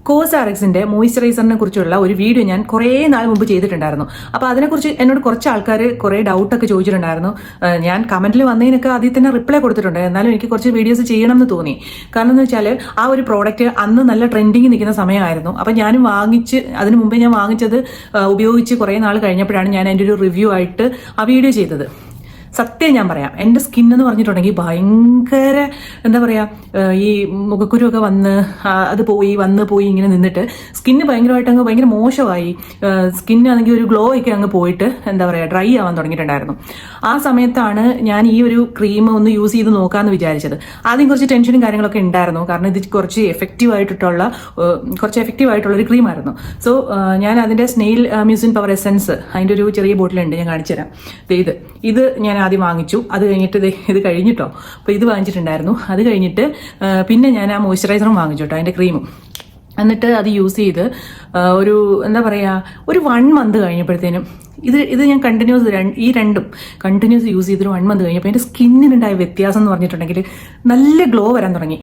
കോസ്ആർഎക്സിന്റെ മോയ്സ്ചറൈസറിനെ കുറിച്ചുള്ള ഒരു വീഡിയോ ഞാൻ കുറേ നാൾ മുമ്പ് ചെയ്തിട്ടുണ്ടായിരുന്നു. അപ്പോൾ അതിനെക്കുറിച്ച് എന്നോട് കുറച്ച് ആൾക്കാർ കുറേ ഡൗട്ടൊക്കെ ചോദിച്ചിട്ടുണ്ടായിരുന്നു. ഞാൻ കമന്റിൽ വന്നതിനൊക്കെ ആദ്യം തന്നെ റിപ്ലൈ കൊടുത്തിട്ടുണ്ട്. എന്നാലും എനിക്ക് കുറച്ച് വീഡിയോസ് ചെയ്യണം എന്ന് തോന്നി. കാരണം എന്ന് വെച്ചാൽ ആ ഒരു പ്രോഡക്റ്റ് അന്ന് നല്ല ട്രെൻഡിങ് നിൽക്കുന്ന സമയമായിരുന്നു. അപ്പം ഞാനും അതിന് മുമ്പേ ഞാൻ വാങ്ങിച്ചത് ഉപയോഗിച്ച് കുറേ നാൾ കഴിഞ്ഞപ്പോഴാണ് ഞാൻ അതിൻ്റെ ഒരു റിവ്യൂ ആയിട്ട് ആ വീഡിയോ ചെയ്തത്. സത്യം ഞാൻ പറയാം, എൻ്റെ സ്കിൻ എന്ന് പറഞ്ഞിട്ടുണ്ടെങ്കിൽ ഭയങ്കര എന്താ പറയുക, ഈ മുഖക്കുരുവൊക്കെ അത് പോയി ഇങ്ങനെ നിന്നിട്ട് സ്കിന്ന് ഭയങ്കരമായിട്ട് ഭയങ്കര മോശമായി. സ്കിന്നാണെങ്കിൽ ഒരു ഗ്ലോ ഒക്കെ പോയിട്ട് എന്താ പറയുക, ഡ്രൈ ആവാൻ തുടങ്ങിയിട്ടുണ്ടായിരുന്നു. ആ സമയത്താണ് ഞാൻ ഈ ഒരു ക്രീം ഒന്ന് യൂസ് ചെയ്ത് നോക്കാമെന്ന് വിചാരിച്ചത്. ആദ്യം കുറച്ച് ടെൻഷനും കാര്യങ്ങളൊക്കെ ഉണ്ടായിരുന്നു, കാരണം ഇത് കുറച്ച് എഫക്റ്റീവ് ആയിട്ടുള്ള ഒരു ക്രീമായിരുന്നു. സോ ഞാൻ അതിൻ്റെ സ്നെയിൽ മ്യൂസിൻ പവർ എസൻസ്, അതിൻ്റെ ഒരു ചെറിയ ബോട്ടിലുണ്ട്, ഞാൻ കാണിച്ചു തരാം. ഇത് ഞാൻ ആദ്യം വാങ്ങിച്ചു. അത് കഴിഞ്ഞിട്ട് ഇത് കഴിഞ്ഞിട്ടോ, അപ്പോൾ ഇത് വാങ്ങിച്ചിട്ടുണ്ടായിരുന്നു. അത് കഴിഞ്ഞിട്ട് പിന്നെ ഞാൻ ആ മോയ്സ്ചറൈസറും വാങ്ങിച്ചു കേട്ടോ, അതിൻ്റെ ക്രീമും. എന്നിട്ട് അത് യൂസ് ചെയ്ത് ഒരു എന്താ പറയുക, ഒരു 1 മന്ത് കഴിഞ്ഞപ്പോഴത്തേനും ഇത് ഞാൻ ഈ രണ്ടും കണ്ടിന്യൂസ് യൂസ് ചെയ്തൊരു 1 മന്ത് കഴിഞ്ഞപ്പോൾ എൻ്റെ സ്കിന്നിനുണ്ടായ വ്യത്യാസം എന്ന് പറഞ്ഞിട്ടുണ്ടെങ്കിൽ നല്ല ഗ്ലോ വരാൻ തുടങ്ങി.